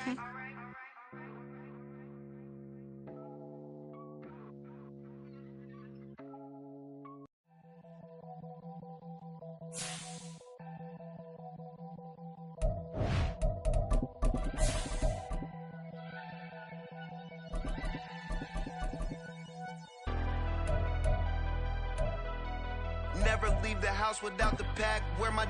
Never leave the house without the pack. Where my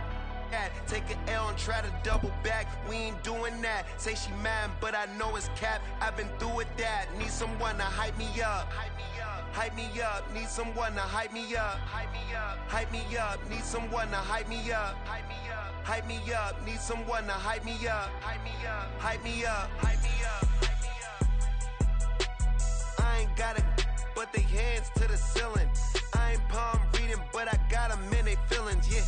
at? Take an L and try to double back. We ain't doing that. Say she mad, but I know it's cap. I've been through with that. Need someone to hype me up. Hype me up. Need someone to hype me up. Hype me up. Need someone to hype me up. Hype me up. Need someone to hype me up. Hype me up. I ain't got it, but they hands to the ceiling. I ain't palm reading, but I got them in they feelings, yeah.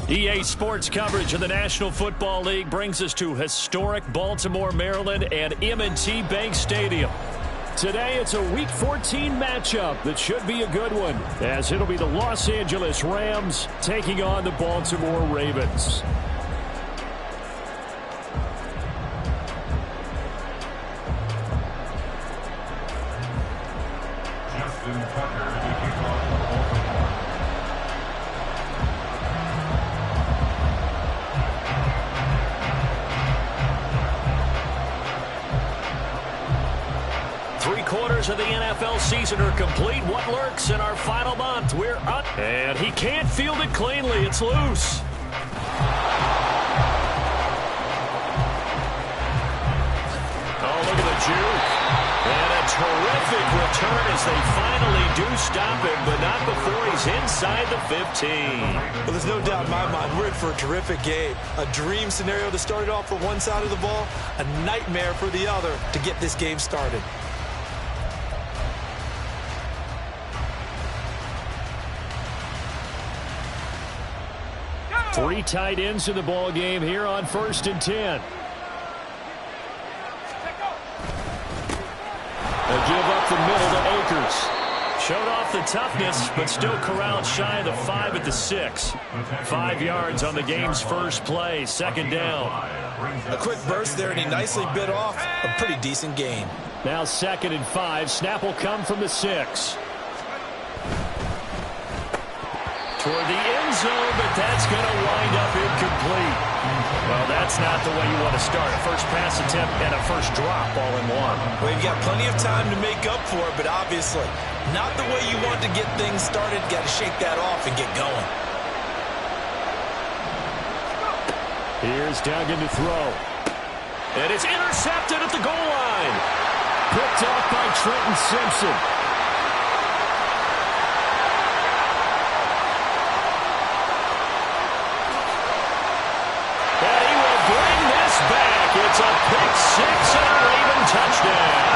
EA Sports coverage of the National Football League brings us to historic Baltimore, Maryland and M&T Bank Stadium. Today it's a Week 14 matchup that should be a good one, as it'll be the Los Angeles Rams taking on the Baltimore Ravens. Three-quarters of the NFL season are complete. What lurks in our final month? We're up. And he can't field it cleanly. It's loose. Oh, look at the juke. And a terrific return as they finally do stop him, but not before he's inside the 15. Well, there's no doubt in my mind we're in for a terrific game. A dream scenario to start it off for one side of the ball, a nightmare for the other to get this game started. Three tight ends in the ball game here on 1st and 10. They give up the middle to Akers. Showed off the toughness, but still corralled shy of the 5 at the 6. 5 yards on the game's first play, 2nd down. A quick burst there, and he nicely bit off a pretty decent gain. Now 2nd and 5. Snap will come from the 6. Toward the end zone, but that's going to wind up incomplete. Well, that's not the way you want to start. A first pass attempt and a first drop all in one. Well, you've got plenty of time to make up for it, but obviously not the way you want to get things started. Got to shake that off and get going. Here's Duggan to throw. And it's intercepted at the goal line. Picked off by Trenton Simpson. It's a pick 6 and a Raven touchdown.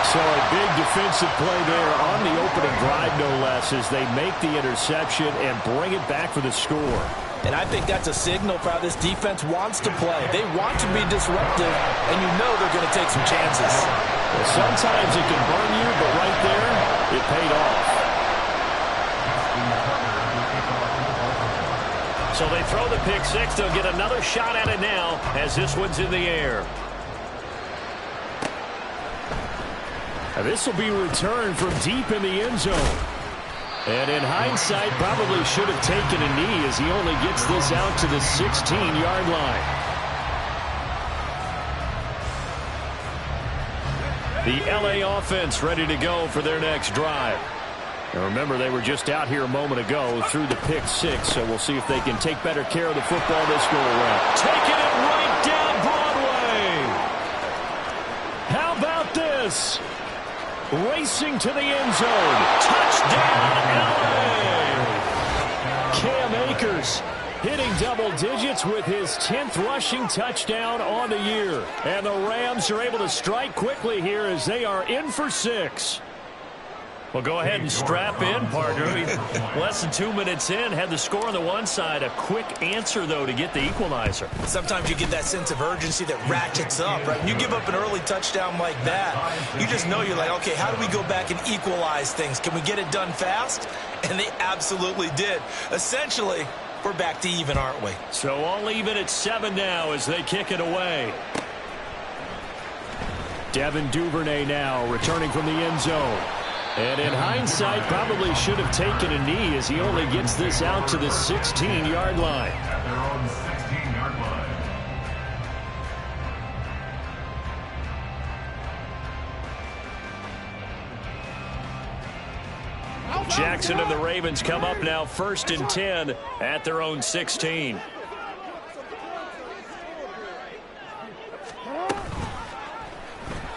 So a big defensive play there on the opening drive, no less, as they make the interception and bring it back for the score. And I think that's a signal for how this defense wants to play. They want to be disruptive, and you know they're going to take some chances. Well, sometimes it can burn you, but right there, it paid off. So they throw the pick 6. They'll get another shot at it now as this one's in the air. Now this will be returned from deep in the end zone. And in hindsight, probably should have taken a knee as he only gets this out to the 16-yard line. The LA offense ready to go for their next drive. And remember, they were just out here a moment ago through the pick 6, so we'll see if they can take better care of the football this go around. Taking it right down Broadway. How about this? Racing to the end zone. Touchdown, LA! Cam Akers hitting double digits with his 10th rushing touchdown on the year. And the Rams are able to strike quickly here as they are in for 6. Well, go ahead and strap in, partner. Less than 2 minutes in, had the score on the one side. A quick answer, though, to get the equalizer. Sometimes you get that sense of urgency that ratchets up, right? When you give up an early touchdown like that, you just know you're like, okay, how do we go back and equalize things? Can we get it done fast? And they absolutely did. Essentially, we're back to even, aren't we? So all even at 7 now as they kick it away. Devin Duvernay now returning from the end zone. And in hindsight, probably should have taken a knee as he only gets this out to the 16-yard line. At their own 16-yard line. Jackson and the Ravens come up now 1st and 10 at their own 16.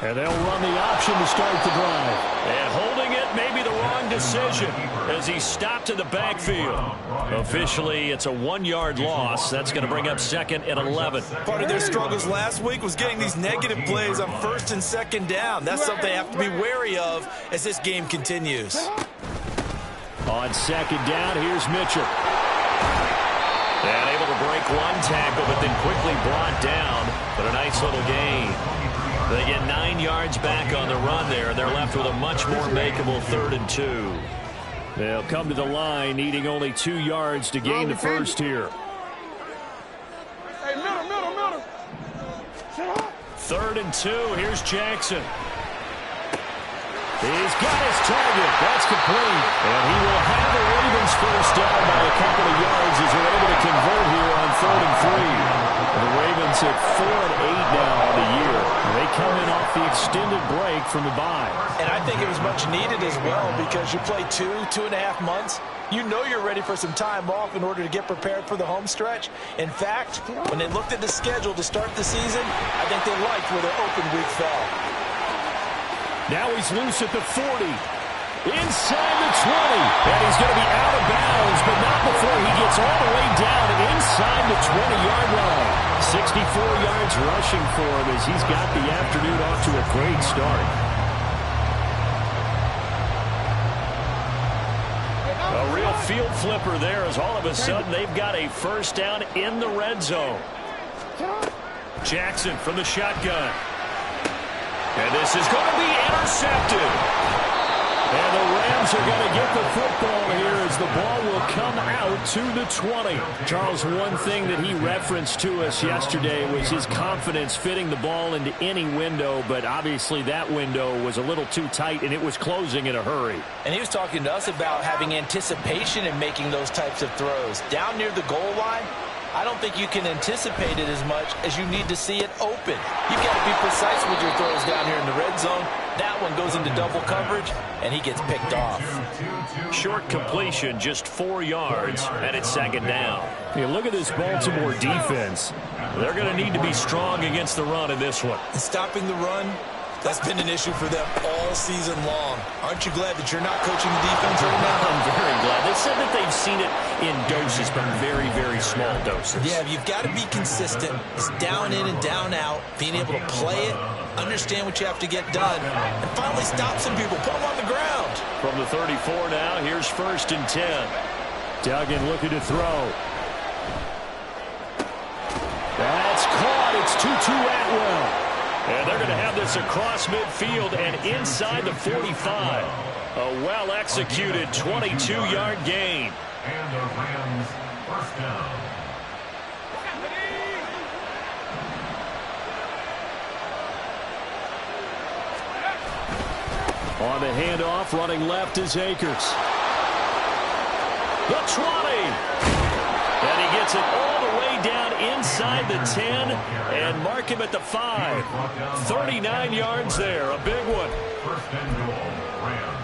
And they'll run the option to start the drive. And holding it may be the wrong decision as he stopped in the backfield. Officially, it's a 1-yard loss. That's going to bring up 2nd and 11. Part of their struggles last week was getting these negative plays on 1st and 2nd down. That's something they have to be wary of as this game continues. On 2nd down, here's Mitchell. And able to break one tackle, but then quickly brought down. But a nice little gain. They get 9 yards back on the run there. They're left with a much more makeable 3rd and 2. They'll come to the line, needing only 2 yards to gain the first here. Hey, middle. 3rd and 2. Here's Jackson. He's got his target. That's complete. And he will have the Ravens first down by a couple of yards as they're able to convert here on 3rd and 3. And the Ravens at 4 and 8 now on the year. They come in off the extended break from the bye. And I think it was much needed as well because you play 2.5 months. You know you're ready for some time off in order to get prepared for the home stretch. In fact, when they looked at the schedule to start the season, I think they liked where their open week fell. Now he's loose at the 40. Inside the 20. And he's going to be out of bounds, but not before he gets all the way down and inside the 20-yard line. 64 yards rushing for him as he's got the afternoon off to a great start. A real field flipper there as all of a sudden they've got a first down in the red zone. Jackson from the shotgun. And this is going to be intercepted. And the Rams are going to get the football here as the ball will come out to the 20. Charles, one thing that he referenced to us yesterday was his confidence fitting the ball into any window, but obviously that window was a little too tight and it was closing in a hurry. And he was talking to us about having anticipation in making those types of throws. Down near the goal line, I don't think you can anticipate it as much as you need to see it open. You've got to be precise with your throws down here in the red zone. That one goes into double coverage, and he gets picked off. Short completion, just 4 yards, and it's 2nd down. Hey, look at this Baltimore defense. They're going to need to be strong against the run in this one. And stopping the run, that's been an issue for them all season long. Aren't you glad that you're not coaching the defense right now? I'm very glad. They said that they've seen it in doses, but very, very small doses. Yeah, you've got to be consistent. It's down in and down out, being able to play it, understand what you have to get done, and finally stop some people, put them on the ground. From the 34 now, here's 1st and 10. Duggan looking to throw. That's caught. It's Tutu Atwell. And they're going to have this across midfield and inside the 45. A well-executed 22-yard gain. And the Rams first down. On the handoff, running left is Akers. The 20. And he gets it all the way down inside the 10 and mark him at the 5. 39 yards there, a big one. First and goal, Rams.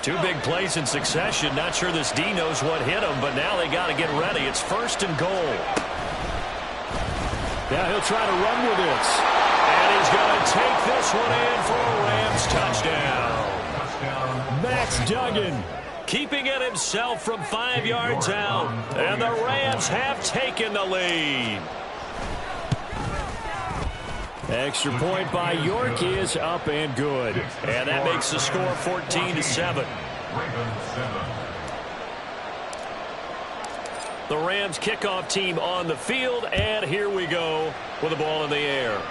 2 big plays in succession. Not sure this D knows what hit him, but now they got to get ready. It's 1st and goal. Now he'll try to run with this. And he's going to take this one in for a Rams touchdown. Max Duggan keeping it himself from 5 yards out. And the Rams have taken the lead. Extra point by York is up and good. And that makes the score 14-7. The Rams kickoff team on the field, and here we go with the ball in the air.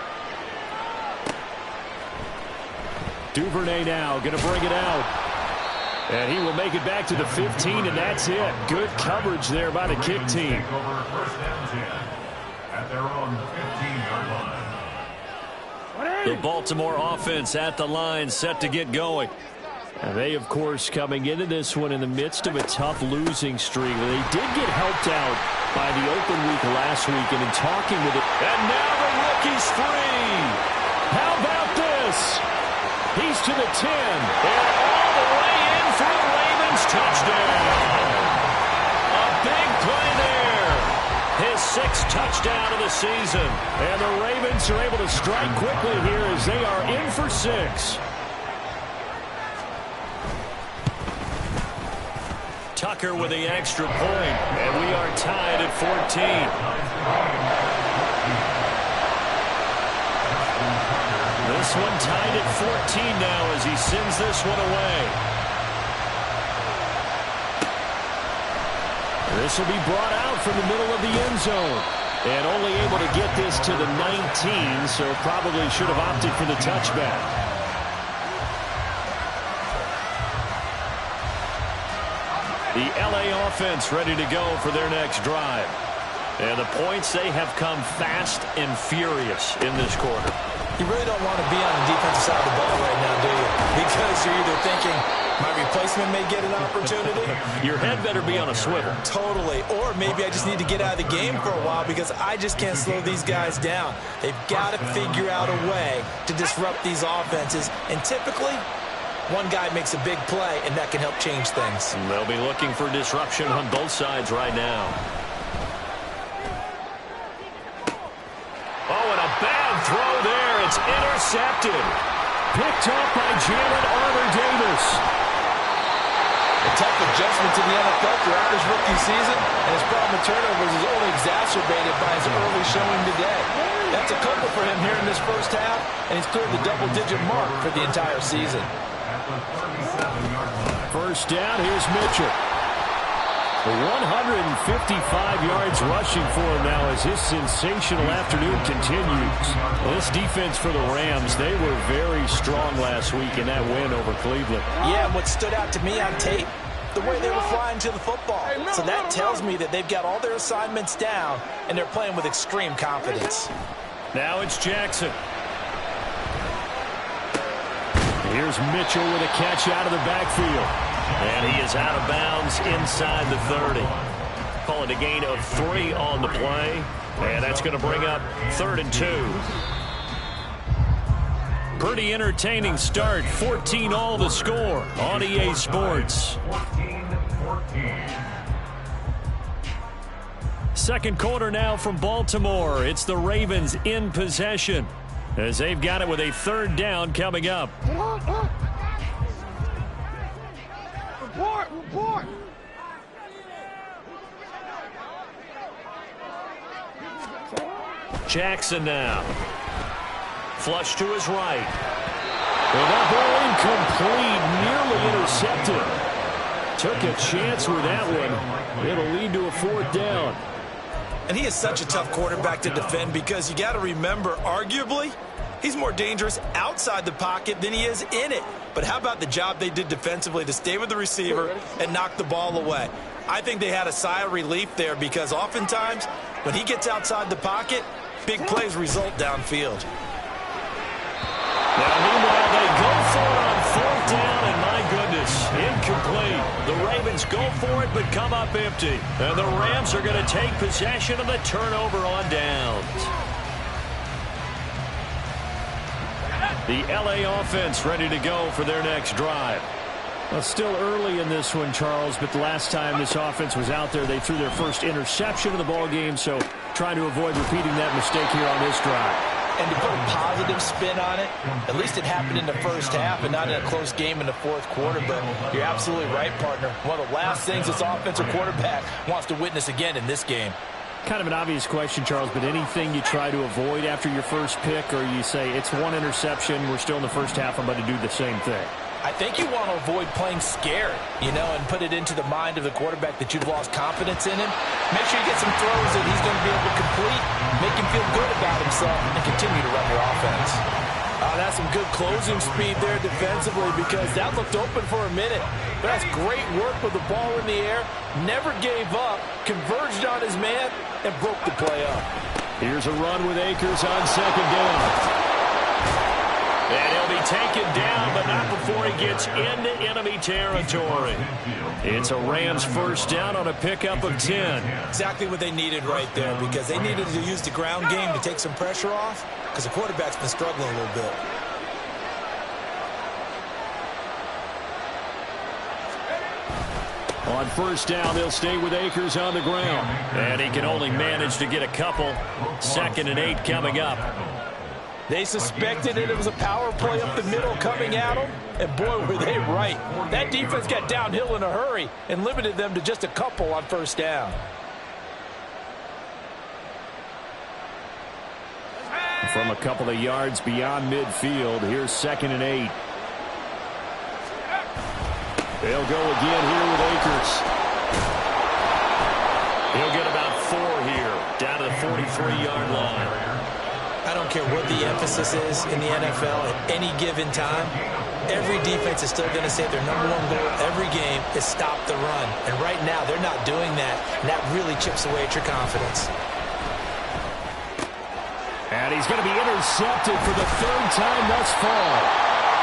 Duvernay now going to bring it out. And he will make it back to the 15, and that's it. Good coverage there by the kick team. Over first down 10 at their own 15-yard line. The Baltimore offense at the line, set to get going. And they, of course, coming into this one in the midst of a tough losing streak. They did get helped out by the open week last week, and in talking with it. And now the rookie's free. How about this? He's to the 10. And all the way in for a Ravens touchdown. A big play there. His 6th touchdown of the season. And the Ravens are able to strike quickly here as they are in for 6. Tucker with the extra point, and we are tied at 14. This one tied at 14 now as he sends this one away. This will be brought out from the middle of the end zone. And only able to get this to the 19, so probably should have opted for the touchback. The LA offense ready to go for their next drive. And the points, they have come fast and furious in this quarter. You really don't want to be on the defensive side of the ball right now, do you? Because you're either thinking, my replacement may get an opportunity. Your head better be on a swivel. Totally. Or maybe I just need to get out of the game for a while because I just can't slow these guys down. They've got to figure out a way to disrupt these offenses. And typically, one guy makes a big play, and that can help change things. And they'll be looking for disruption on both sides right now. Oh, and a bad throw there. It's intercepted. Picked up by Jalen Armour-Davis. A tough adjustment to the NFL throughout his rookie season, and his problem with turnovers is only exacerbated by his early showing today. That's a couple for him here in this first half, and he's cleared the double-digit mark for the entire season. First down, here's Mitchell. 155 yards rushing for him now as his sensational afternoon continues. This defense for the Rams, they were very strong last week in that win over Cleveland. Yeah, and what stood out to me on tape, the way they were flying to the football. So that tells me that they've got all their assignments down, and they're playing with extreme confidence. Now it's Jackson. Here's Mitchell with a catch out of the backfield. And he is out of bounds inside the 30. Call it a gain of 3 on the play. And that's going to bring up 3rd and 2. Pretty entertaining start. 14 all the score on EA Sports. 14-14. Second quarter now from Baltimore. It's the Ravens in possession as they've got it with a 3rd down coming up. Report! Jackson now. Flush to his right. And that ball incomplete, nearly intercepted. Took a chance with that one. It'll lead to a 4th down. And he is such a tough quarterback to defend because you got to remember, arguably, he's more dangerous outside the pocket than he is in it. But how about the job they did defensively to stay with the receiver and knock the ball away? I think they had a sigh of relief there because oftentimes when he gets outside the pocket, big plays result downfield. Now, meanwhile, they go for it on 4th down, and my goodness, incomplete. The Ravens go for it but come up empty. And the Rams are going to take possession of the turnover on downs. The LA offense ready to go for their next drive. Well, still early in this one, Charles, but the last time this offense was out there, they threw their first interception of the ball game, so trying to avoid repeating that mistake here on this drive. And to put a positive spin on it, at least it happened in the first half and not in a close game in the 4th quarter, but you're absolutely right, partner. One of the last things this offensive quarterback wants to witness again in this game. Kind of an obvious question, Charles, but anything you try to avoid after your first pick, or you say it's one interception, we're still in the first half, I'm going to do the same thing? I think you want to avoid playing scared, and put it into the mind of the quarterback that you've lost confidence in him. Make sure you get some throws that he's going to be able to complete, make him feel good about himself, and continue to run your offense. That's some good closing speed there defensively because that looked open for a minute. But that's great work with the ball in the air. Never gave up, converged on his man, and broke the play up. Here's a run with Akers on second down. And he'll be taken down, but not before he gets into enemy territory. It's a Rams first down on a pickup of 10. Exactly what they needed right there because they needed to use the ground game to take some pressure off because the quarterback's been struggling a little bit. On first down, they'll stay with Akers on the ground. And he can only manage to get a couple. 2nd and 8 coming up. They suspected it was a power play up the middle coming at them, and boy, were they right. That defense got downhill in a hurry and limited them to just a couple on first down. From a couple of yards beyond midfield, here's 2nd and 8. They'll go again here with Akers. He'll get about 4 here, down to the 43-yard line. I don't care what the emphasis is in the NFL at any given time. Every defense is still going to say their #1 goal every game is stop the run. And right now, they're not doing that, and that really chips away at your confidence. And he's going to be intercepted for the 3rd time thus far.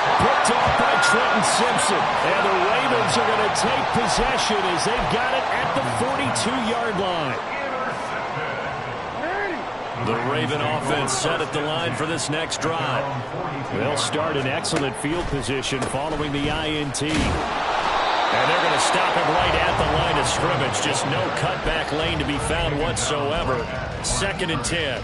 Picked off by Trenton Simpson. And the Ravens are going to take possession as they've got it at the 42-yard line. The Raven offense set at the line for this next drive. They'll start in excellent field position following the INT. And they're going to stop him right at the line of scrimmage. Just no cutback lane to be found whatsoever. 2nd and 10.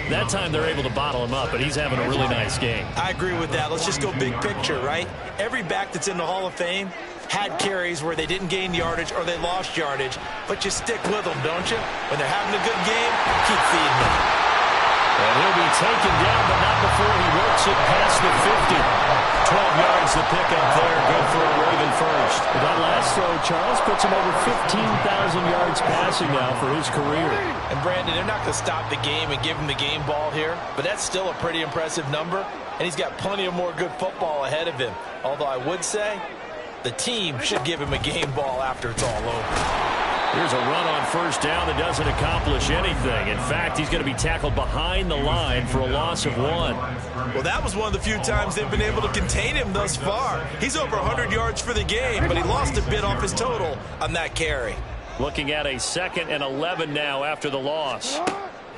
That time they're able to bottle him up, but he's having a really nice game. I agree with that. Let's just go big picture, right? Every back that's in the Hall of Fame had carries where they didn't gain yardage or they lost yardage, but you stick with them, don't you? When they're having a good game, keep feeding them. And he'll be taken down, but not before he works it past the 50. 12 yards to pick up there. Good for a Raven first. But that last throw, Charles, puts him over 15,000 yards passing now for his career. And Brandon, they're not going to stop the game and give him the game ball here, but that's still a pretty impressive number, and he's got plenty of more good football ahead of him. Although I would say the team should give him a game ball after it's all over. Here's a run on first down that doesn't accomplish anything. In fact, he's going to be tackled behind the line for a loss of 1. Well, that was one of the few times they've been able to contain him thus far. He's over 100 yards for the game, but he lost a bit off his total on that carry. Looking at a 2nd and 11 now after the loss.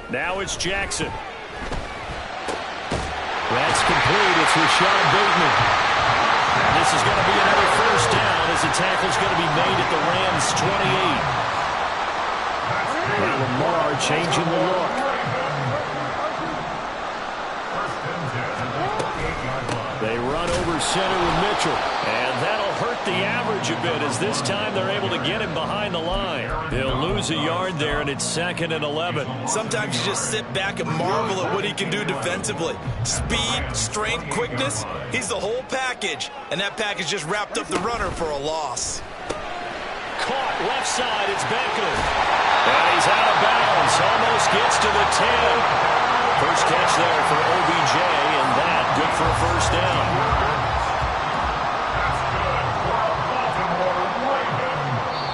Now it's Jackson. That's complete. It's Rashad Bateman. And this is going to be another first down as the tackle's going to be made at the Rams 28. Now Lamar changing the look. They run over center with Mitchell. And that'll hurt the average a bit as this time they're able to get him behind the line. They'll lose a yard there, and it's 2nd and 11. Sometimes you just sit back and marvel at what he can do defensively. Speed, strength, quickness, he's the whole package. And that package just wrapped up the runner for a loss. Caught left side, it's Beckham. And he's out of bounds, almost gets to the 10. First catch there for OBJ, and that good for a first down.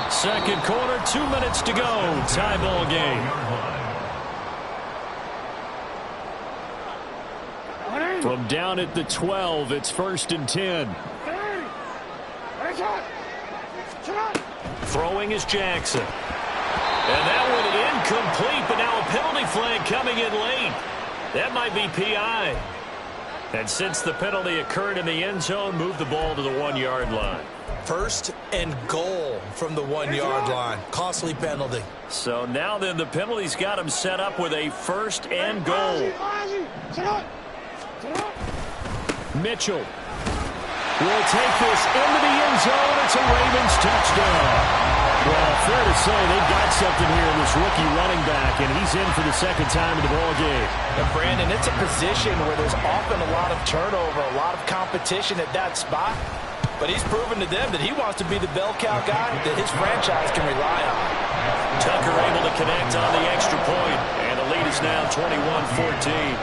Second quarter, 2 minutes to go. Tie ball game. From down at the 12, it's 1st and 10. Throwing is Jackson. And that one incomplete, but now a penalty flag coming in late. That might be PI. And since the penalty occurred in the end zone, move the ball to the 1-yard line. 1st and goal from the 1-yard line. Costly penalty. So now then the penalty's got him set up with a 1st and goal. Mitchell will take this into the end zone. It's a Ravens touchdown. Well, fair to say they've got something here in this rookie running back, and he's in for the 2nd time in the ball game. And Brandon, it's a position where there's often a lot of turnover, a lot of competition at that spot. But he's proven to them that he wants to be the bell cow guy that his franchise can rely on. Tucker able to connect on the extra point, and the lead is now 21-14.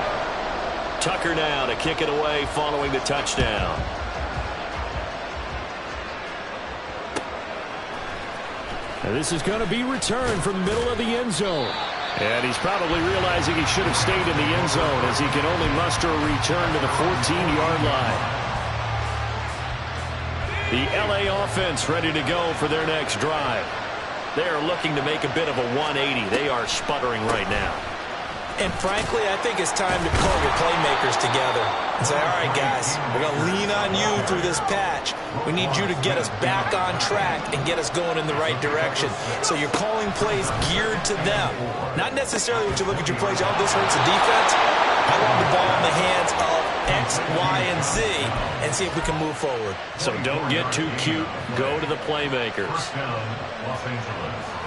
Tucker now to kick it away following the touchdown. And this is going to be returned from the middle of the end zone. And he's probably realizing he should have stayed in the end zone as he can only muster a return to the 14-yard line. The LA offense ready to go for their next drive. They are looking to make a bit of a 180. They are sputtering right now. And frankly, I think it's time to call your playmakers together and say, all right, guys, we're going to lean on you through this patch. We need you to get us back on track and get us going in the right direction. So you're calling plays geared to them. Not necessarily when you look at your plays, oh, this hurts the defense. I want the ball in the hands of X, Y, and Z and see if we can move forward. So don't get too cute. Go to the playmakers. First down, Los Angeles.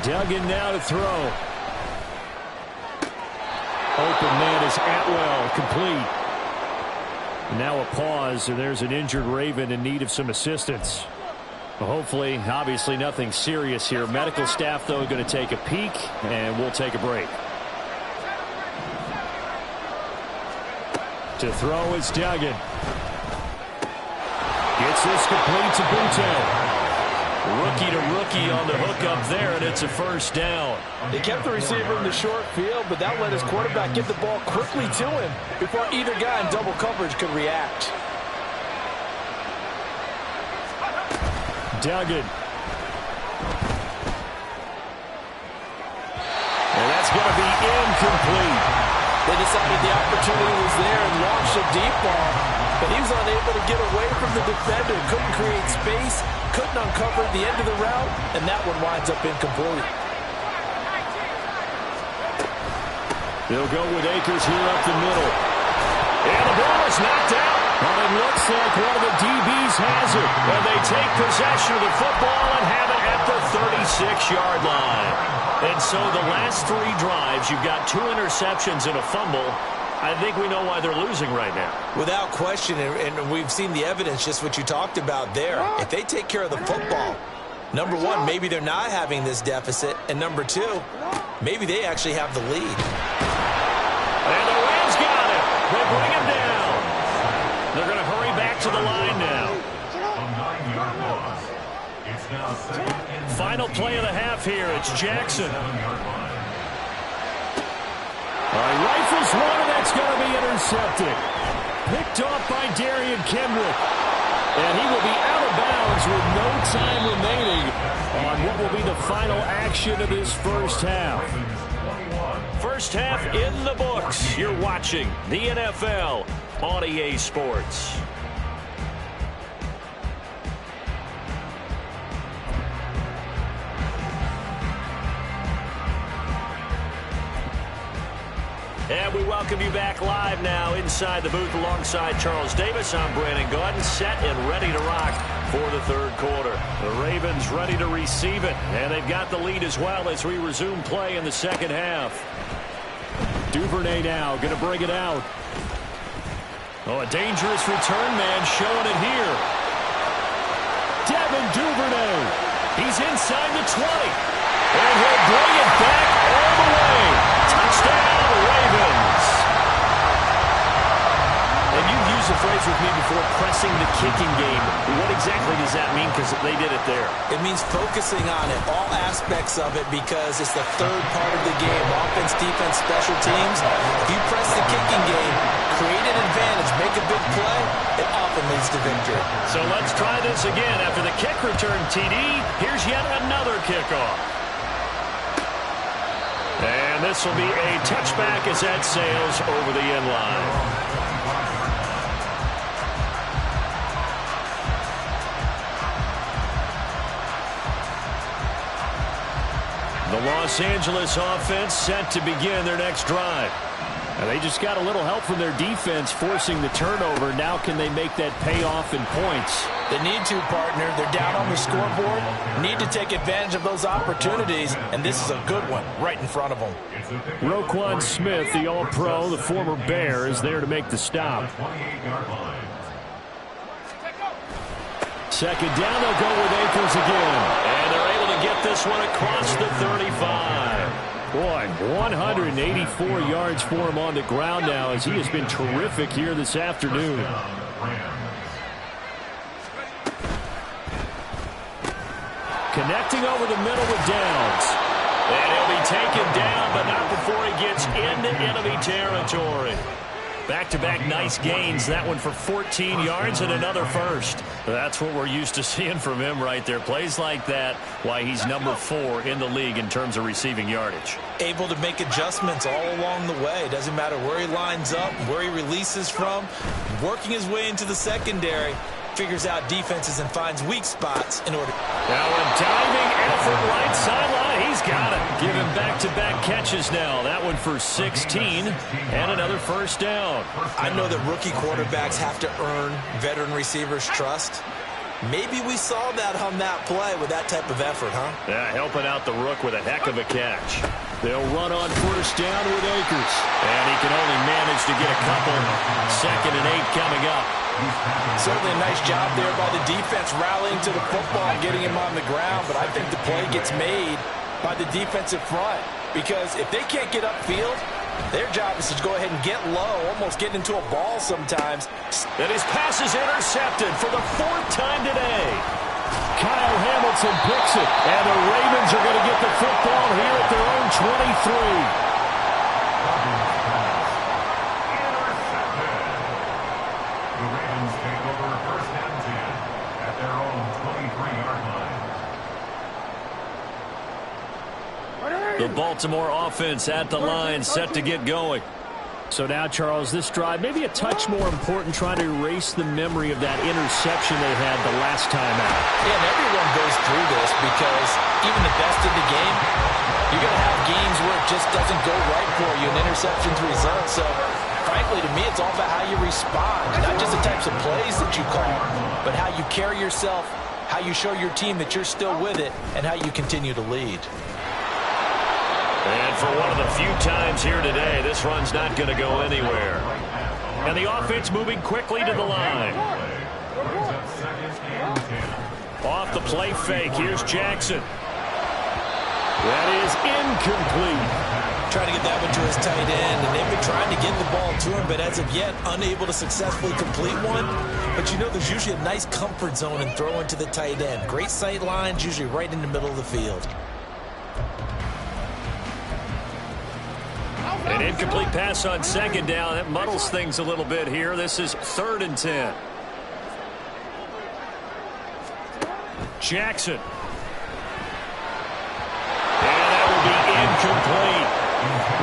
Duggan now to throw. Open man is Atwell, complete. Now a pause, and there's an injured Raven in need of some assistance. Well, hopefully, obviously nothing serious here. Medical staff, though, going to take a peek, and we'll take a break. To throw is Duggan. Gets this complete to Butte. Rookie to rookie on the hook up there, and it's a first down. They kept the receiver in the short field, but that let his quarterback get the ball quickly to him before either guy in double coverage could react. Duggan. And that's going to be incomplete. They decided the opportunity was there and launched a deep ball, but he was unable to get away from the defender, couldn't create space, couldn't uncover the end of the route, and that one winds up incomplete. They'll go with Akers here up the middle. And the ball is knocked out. Well, it looks like one of the DBs has it. And they take possession of the football and have it at the 36-yard line. And so the last three drives, you've got 2 interceptions and a fumble. I think we know why they're losing right now. Without question, and we've seen the evidence, just what you talked about there. If they take care of the football, number one, maybe they're not having this deficit, and number two, maybe they actually have the lead. And the Rams got it. They bring him down. They're going to hurry back to the line now. A 9-yard loss. It's now second and Final play of the half here. It's Jackson. 7-yard line. Rifles one, and that's going to be intercepted. Picked off by Darian Kendrick. And he will be out of bounds with no time remaining on what will be the final action of this first half. First half in the books. You're watching the NFL on EA Sports. And we welcome you back live now inside the booth alongside Charles Davis. I'm Brandon Gaudin, set and ready to rock for the third quarter. The Ravens ready to receive it, and they've got the lead as well as we resume play in the second half. Duvernay now going to bring it out. Oh, a dangerous return man showing it here. Devin Duvernay. He's inside the 20. And he'll bring it back all the way. Touchdown, Ravens. And you've used the phrase with me before, pressing the kicking game. What exactly does that mean? Because they did it there. It means focusing on it, all aspects of it, because it's the third part of the game. Offense, defense, special teams. If you press the kicking game, create an advantage, make a big play, it often leads to victory. So let's try this again. After the kick return, TD, here's yet another kickoff. And this will be a touchback as that sails over the end line. The Los Angeles offense set to begin their next drive. And they just got a little help from their defense forcing the turnover. Now can they make that pay off in points? They need to, partner. They're down on the scoreboard. Need to take advantage of those opportunities, and this is a good one right in front of them. Roquan Smith, the All-Pro, the former Bear, is there to make the stop. Second down, they'll go with Akers again. And they're able to this one across the 35. Boy, 184 yards for him on the ground now as he has been terrific here this afternoon. Connecting over the middle with Downs. And he'll be taken down, but not before he gets into enemy territory. Back-to-back nice gains. That one for 14 yards and another first. That's what we're used to seeing from him right there. Plays like that, why he's number 4 in the league in terms of receiving yardage. Able to make adjustments all along the way. Doesn't matter where he lines up, where he releases from. Working his way into the secondary. Figures out defenses and finds weak spots in order. Now a diving effort right sideline. He's got it. Give him back-to-back catches now. That one for 16 and another first down. I know that rookie quarterbacks have to earn veteran receivers' trust. Maybe we saw that on that play with that type of effort, huh? Yeah, helping out the rook with a heck of a catch. They'll run on first down with Akers. And he can only manage to get a couple. 2nd and 8 coming up. Certainly a nice job there by the defense rallying to the football and getting him on the ground, but I think the play gets made by the defensive front because if they can't get upfield, their job is to go ahead and get low, almost get into a ball sometimes. And his pass is intercepted for the 4th time today. Kyle Hamilton picks it, and the Ravens are going to get the football here at their own 23. The Baltimore offense at the line, set to get going. So now, Charles, this drive maybe a touch more important, trying to erase the memory of that interception they had the last time out. Yeah, and everyone goes through this because even the best in the game, you're going to have games where it just doesn't go right for you, and interceptions result. So, frankly, to me, it's all about how you respond, not just the types of plays that you call, but how you carry yourself, how you show your team that you're still with it, and how you continue to lead. And for one of the few times here today, this run's not going to go anywhere. And the offense moving quickly to the line. Off the play fake, here's Jackson. That is incomplete. Trying to get that one to his tight end, and they've been trying to get the ball to him, but as of yet, unable to successfully complete one. But you know, there's usually a nice comfort zone in throwing to the tight end. Great sight lines, usually right in the middle of the field. An incomplete pass on 2nd down. That muddles things a little bit here. This is 3rd and 10. Jackson. And that will be incomplete.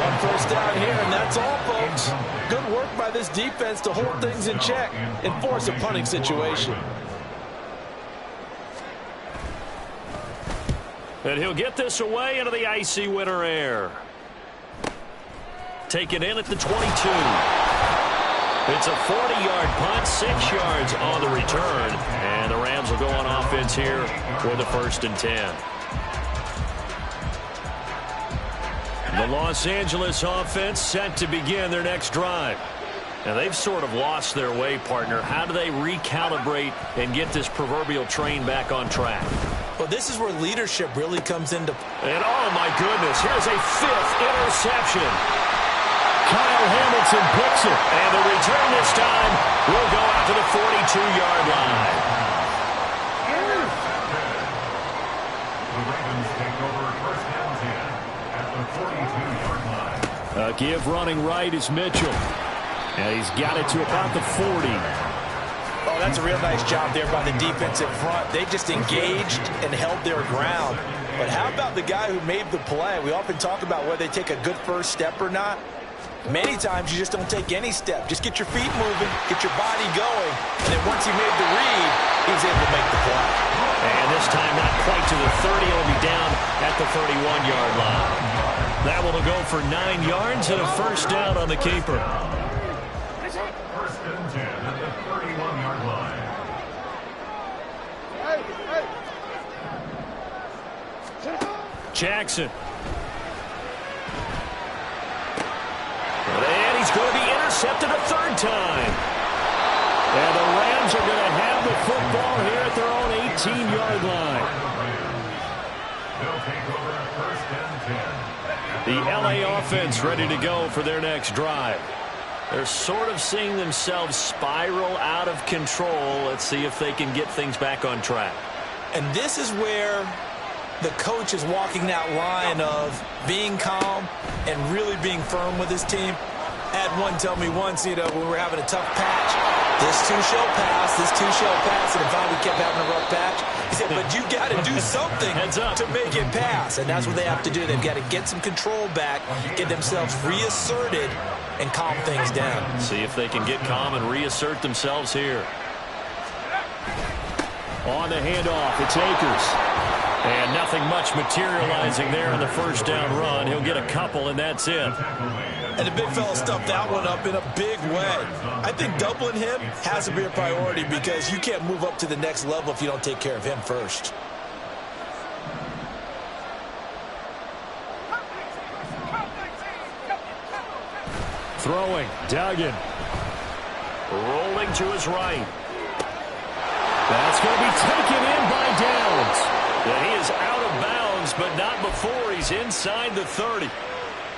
One first down here, and that's all, folks. Good work by this defense to hold things in check and force a punting situation. And he'll get this away into the icy winter air. Taken in at the 22. It's a 40-yard punt, 6 yards on the return. And the Rams will go on offense here with a 1st and 10. The Los Angeles offense set to begin their next drive. Now, they've sort of lost their way, partner. How do they recalibrate and get this proverbial train back on track? Well, this is where leadership really comes into play. And, oh, my goodness, here's a 5th interception. Kyle Hamilton picks it, and the return this time will go out to the 42-yard line. The Ravens take over 1st and 10 at the 42-yard line. A give running right is Mitchell. And he's got it to about the 40. Oh, that's a real nice job there by the defensive front. They just engaged and held their ground. But how about the guy who made the play? We often talk about whether they take a good first step or not. Many times you just don't take any step. Just get your feet moving, get your body going, and then once he made the read, he was able to make the play. And this time not quite to the 30. It'll be down at the 31-yard line. That will go for 9 yards and a 1st down on the keeper. 1st and 10 at the 31-yard line. Jackson. And he's going to be intercepted a 3rd time. And the Rams are going to have the football here at their own 18-yard line. They'll take over first and 10. The LA offense ready to go for their next drive. They're sort of seeing themselves spiral out of control. Let's see if they can get things back on track. And this is where the coach is walking that line of being calm and really being firm with his team. Had one tell me once, when we're having a tough patch, this too shall pass, this too shall pass, and if I kept having a rough patch, he said, but you got to do something to make it pass, and that's what they have to do. They've got to get some control back, get themselves reasserted, and calm things down. See if they can get calm and reassert themselves here. On the handoff, it's Akers. And nothing much materializing there in the first down run. He'll get a couple, and that's it. And the big fella stuffed that one up in a big way. I think doubling him has to be a priority because you can't move up to the next level if you don't take care of him first. Throwing, Duggan. Rolling to his right. That's going to be taken in by Downs. And he is out of bounds, but not before he's inside the 30.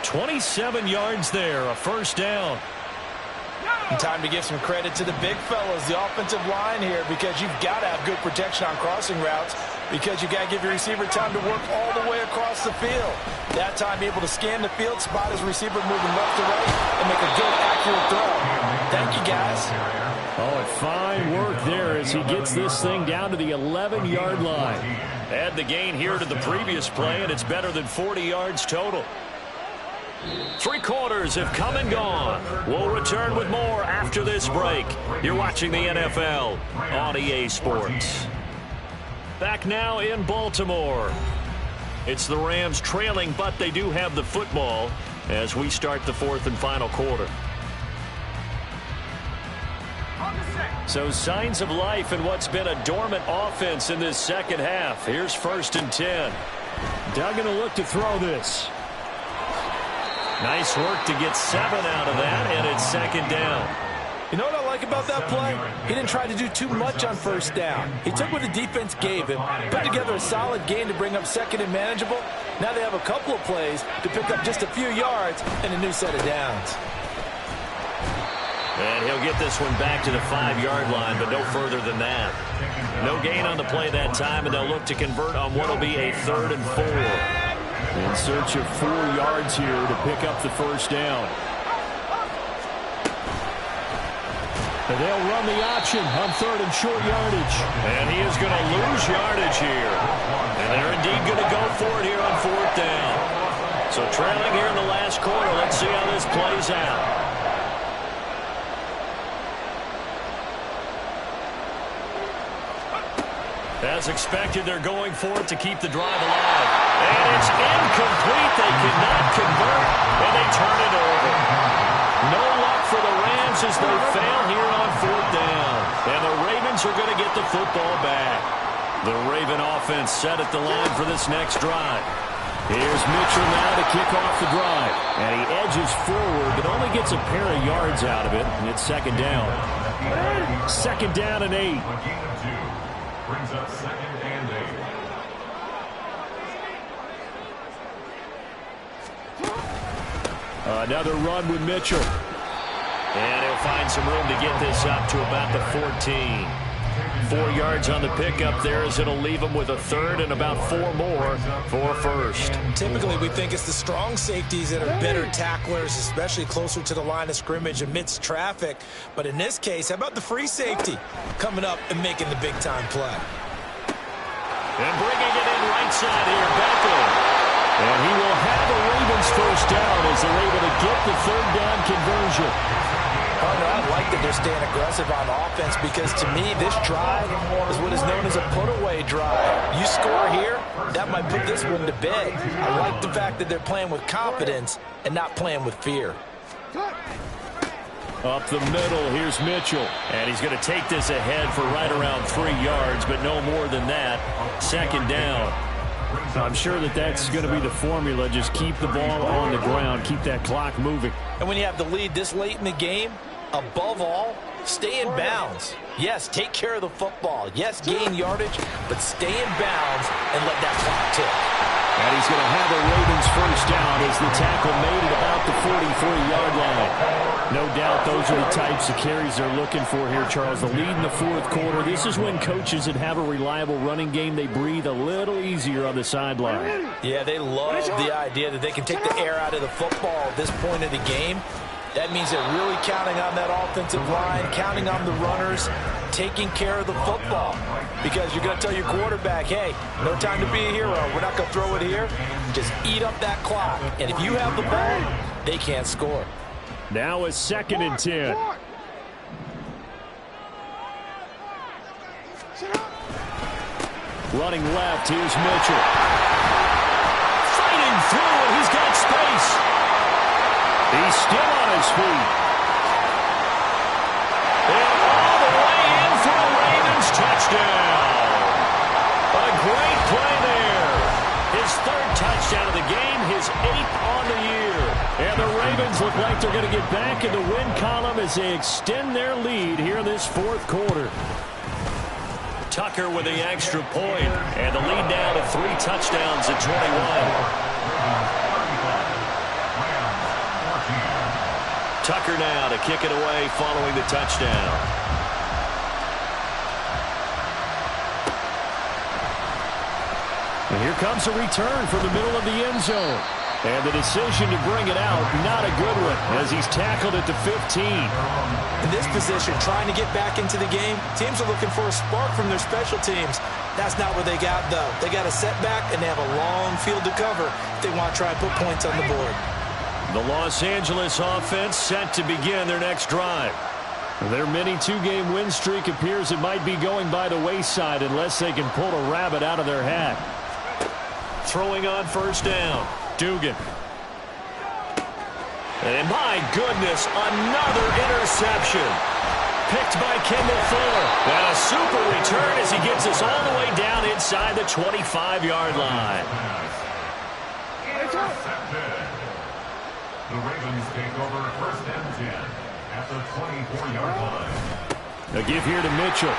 27 yards there, a first down. And time to give some credit to the big fellas, the offensive line here, because you've got to have good protection on crossing routes because you've got to give your receiver time to work all the way across the field. That time able to scan the field, spot his receiver moving left to right, and make a good, accurate throw. Thank you, guys. Oh, and fine work there as he gets this thing down to the 11-yard line. Add the gain here to the previous play, and it's better than 40 yards total. 3 quarters have come and gone. We'll return with more after this break. You're watching the NFL on EA Sports. Back now in Baltimore. It's the Rams trailing, but they do have the football as we start the 4th and final quarter. So signs of life in what's been a dormant offense in this second half. Here's 1st and 10. Duggan will look to throw this. Nice work to get 7 out of that, and it's 2nd down. You know what I like about that play? He didn't try to do too much on 1st down. He took what the defense gave him, put together a solid game to bring up 2nd and manageable. Now they have a couple of plays to pick up just a few yards and a new set of downs. And he'll get this one back to the 5-yard line, but no further than that. No gain on the play that time, and they'll look to convert on what will be a 3rd and 4. In search of 4 yards here to pick up the 1st down. And they'll run the option on 3rd and short yardage. And he is going to lose yardage here. And they're indeed going to go for it here on 4th down. So trailing here in the last quarter. Let's see how this plays out. As expected, they're going for it to keep the drive alive. And it's incomplete. They cannot convert, and they turn it over. No luck for the Rams as they fail here on 4th down. And the Ravens are going to get the football back. The Raven offense set at the line for this next drive. Here's Mitchell now to kick off the drive. And he edges forward, but only gets a pair of yards out of it. And it's 2nd down. 2nd down and 8. Brings up 2nd and 8. Another run with Mitchell. And he'll find some room to get this up to about the 14. 4 yards on the pickup there as it'll leave him with a 3rd and about 4 more for 1st. Typically, we think it's the strong safeties that are better tacklers, especially closer to the line of scrimmage amidst traffic. But in this case, how about the free safety coming up and making the big-time play? And bringing it in right side here, Beckham. And he will have the Ravens 1st down as they're able to get the 3rd down conversion. Partner, I like that they're staying aggressive on offense because, to me, this drive is what is known as a put-away drive. You score here, that might put this one to bed. I like the fact that they're playing with confidence and not playing with fear. Up the middle, here's Mitchell. And he's going to take this ahead for right around 3 yards, but no more than that. 2nd down. I'm sure that that's going to be the formula. Just keep the ball on the ground. Keep that clock moving. And when you have the lead this late in the game, above all, Stay in bounds. Yes, take care of the football. Yes, gain yardage, but stay in bounds and let that clock tick. And he's going to have a Ravens first down as the tackle made at about the 43-yard line. No doubt those are the types of carries they're looking for here, Charles. The lead in the fourth quarter. This is when coaches that have a reliable running game, they breathe a little easier on the sideline. Yeah, they love the idea that they can take the air out of the football at this point of the game. That means they're really counting on that offensive line, counting on the runners, taking care of the football. Because you're going to tell your quarterback, hey, no time to be a hero. We're not going to throw it here. Just eat up that clock. And if you have the ball, they can't score. Now a 2nd and 10. Running left, here's Mitchell. Fighting through, and he's got space. He's still on his feet. And all the way in for a Ravens touchdown. A great play there. His 3rd touchdown of the game, his 8th on the year. And the Ravens look like they're going to get back in the win column as they extend their lead here in this 4th quarter. Tucker with the extra point, and the lead now to 3 touchdowns at 21. Tucker now to kick it away following the touchdown. And here comes a return from the middle of the end zone. And the decision to bring it out, not a good one, as he's tackled at the 15. In this position, trying to get back into the game, teams are looking for a spark from their special teams. That's not what they got, though. They got a setback, and they have a long field to cover if they want to try and put points on the board. The Los Angeles offense set to begin their next drive. Their mini 2-game win streak appears it might be going by the wayside unless they can pull a rabbit out of their hat. Throwing on first down, Dugan. And my goodness, another interception. Picked by Kendall Fuller. And a super return as he gets us all the way down inside the 25-yard line. The Ravens take over 1st and 10 at the 24-yard line. A give here to Mitchell.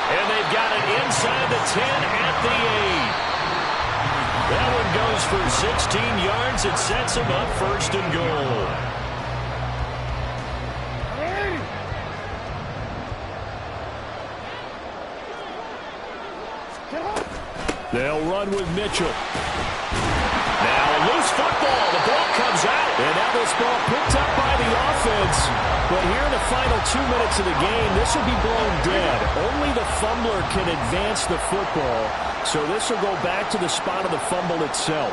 And they've got it inside the 10 at the 8. That one goes for 16 yards. It sets them up 1st and goal. They'll run with Mitchell. Now a loose football. The ball comes out. And now this ball picked up by the offense. But here in the final 2 minutes of the game, this will be blown dead. Only the fumbler can advance the football. So this will go back to the spot of the fumble itself.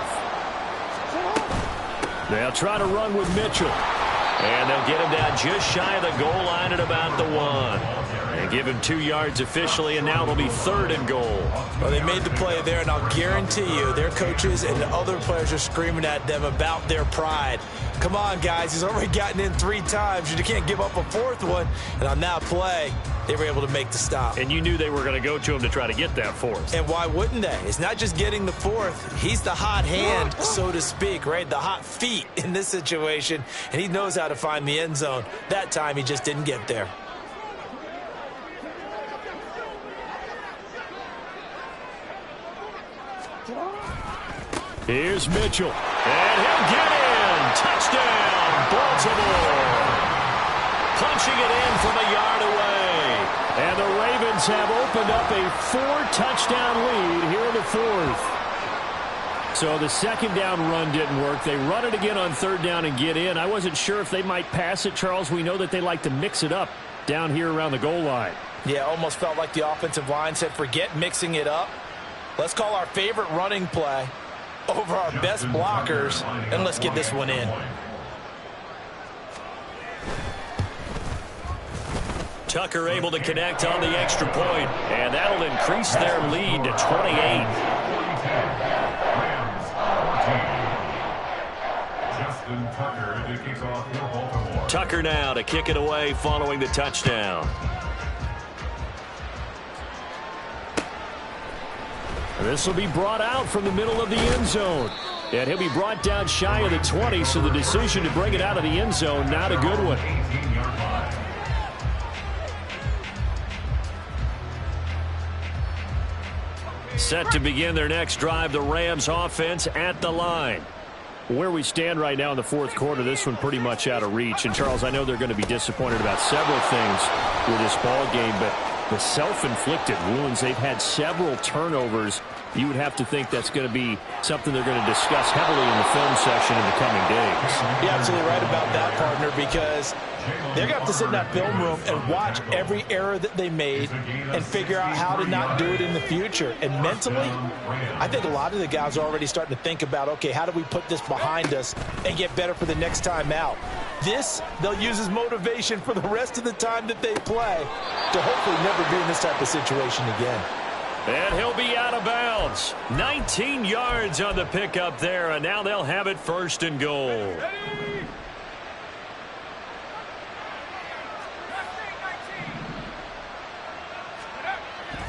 They'll try to run with Mitchell. And they'll get him down just shy of the goal line at about the 1. And give him 2 yards officially, and now it'll be 3rd and goal. Well, they made the play there, and I'll guarantee you their coaches and the other players are screaming at them about their pride. Come on, guys. He's already gotten in 3 times. You can't give up a 4th one. And on that play, they were able to make the stop. And you knew they were going to go to him to try to get that 4th. And why wouldn't they? It's not just getting the 4th. He's the hot hand, so to speak, right? The hot feet in this situation. And he knows how to find the end zone. That time, he just didn't get there. Here's Mitchell. And he'll get in. Touchdown, Baltimore. Punching it in from a yard away. And the Ravens have opened up a 4-touchdown lead here in the 4th. So the 2nd down run didn't work. They run it again on 3rd down and get in. I wasn't sure if they might pass it, Charles. We know that they like to mix it up down here around the goal line. Yeah, almost felt like the offensive line said, forget mixing it up. Let's call our favorite running play over our best blockers, and let's get this one in. Tucker able to connect on the extra point, and that'll increase their lead to 28. Justin Tucker to kick off for Baltimore. Tucker now to kick it away following the touchdown. This will be brought out from the middle of the end zone. And he'll be brought down shy of the 20, so the decision to bring it out of the end zone, not a good one. Set to begin their next drive, the Rams offense at the line. Where we stand right now in the fourth quarter, this one pretty much out of reach. And, Charles, I know they're going to be disappointed about several things with this ball game, but the self-inflicted wounds, they've had several turnovers. You would have to think that's going to be something they're going to discuss heavily in the film session in the coming days. You're absolutely right about that, partner, because they're going to have to sit in that film room and watch every error that they made and figure out how to not do it in the future. And mentally, I think a lot of the guys are already starting to think about, okay, how do we put this behind us and get better for the next time out? This, they'll use as motivation for the rest of the time that they play to hopefully never be in this type of situation again. And he'll be out of bounds. 19 yards on the pickup there, and now they'll have it first and goal.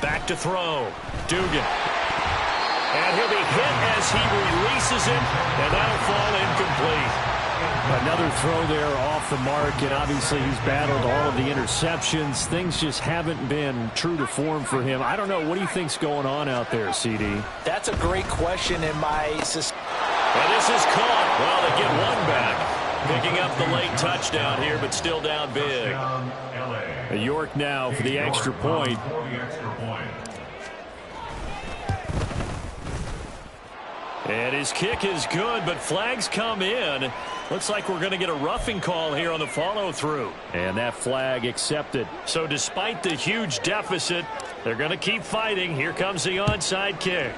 Back to throw. Dugan. And he'll be hit as he releases it, and that'll fall incomplete. Another throw there off the mark, and obviously he's battled all of the interceptions. Things just haven't been true to form for him. I don't know. What do you think's going on out there, CD? That's a great question, and and this is caught. Well, they get one back. Picking up the late touchdown here, but still down big. York now for the extra point. And his kick is good, but flags come in. Looks like we're going to get a roughing call here on the follow-through. And that flag accepted. So despite the huge deficit, they're going to keep fighting. Here comes the onside kick.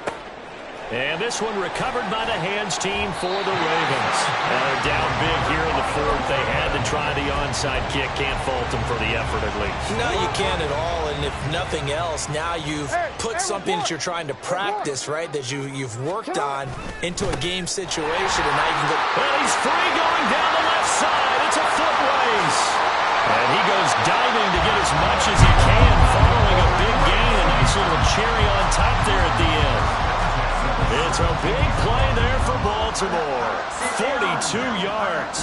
And this one recovered by the hands team for the Ravens. Now they're down big here in the fourth. They had to try the onside kick. Can't fault them for the effort at least. No, you can't at all. And if nothing else, now you've put something that you're trying to practice, right, that you've worked on into a game situation. And now you can go. And he's free going down the left side. It's a foot race. And he goes diving to get as much as he can following a big gain. A nice little cherry on top there at the end. It's a big play there for Baltimore. 42 yards.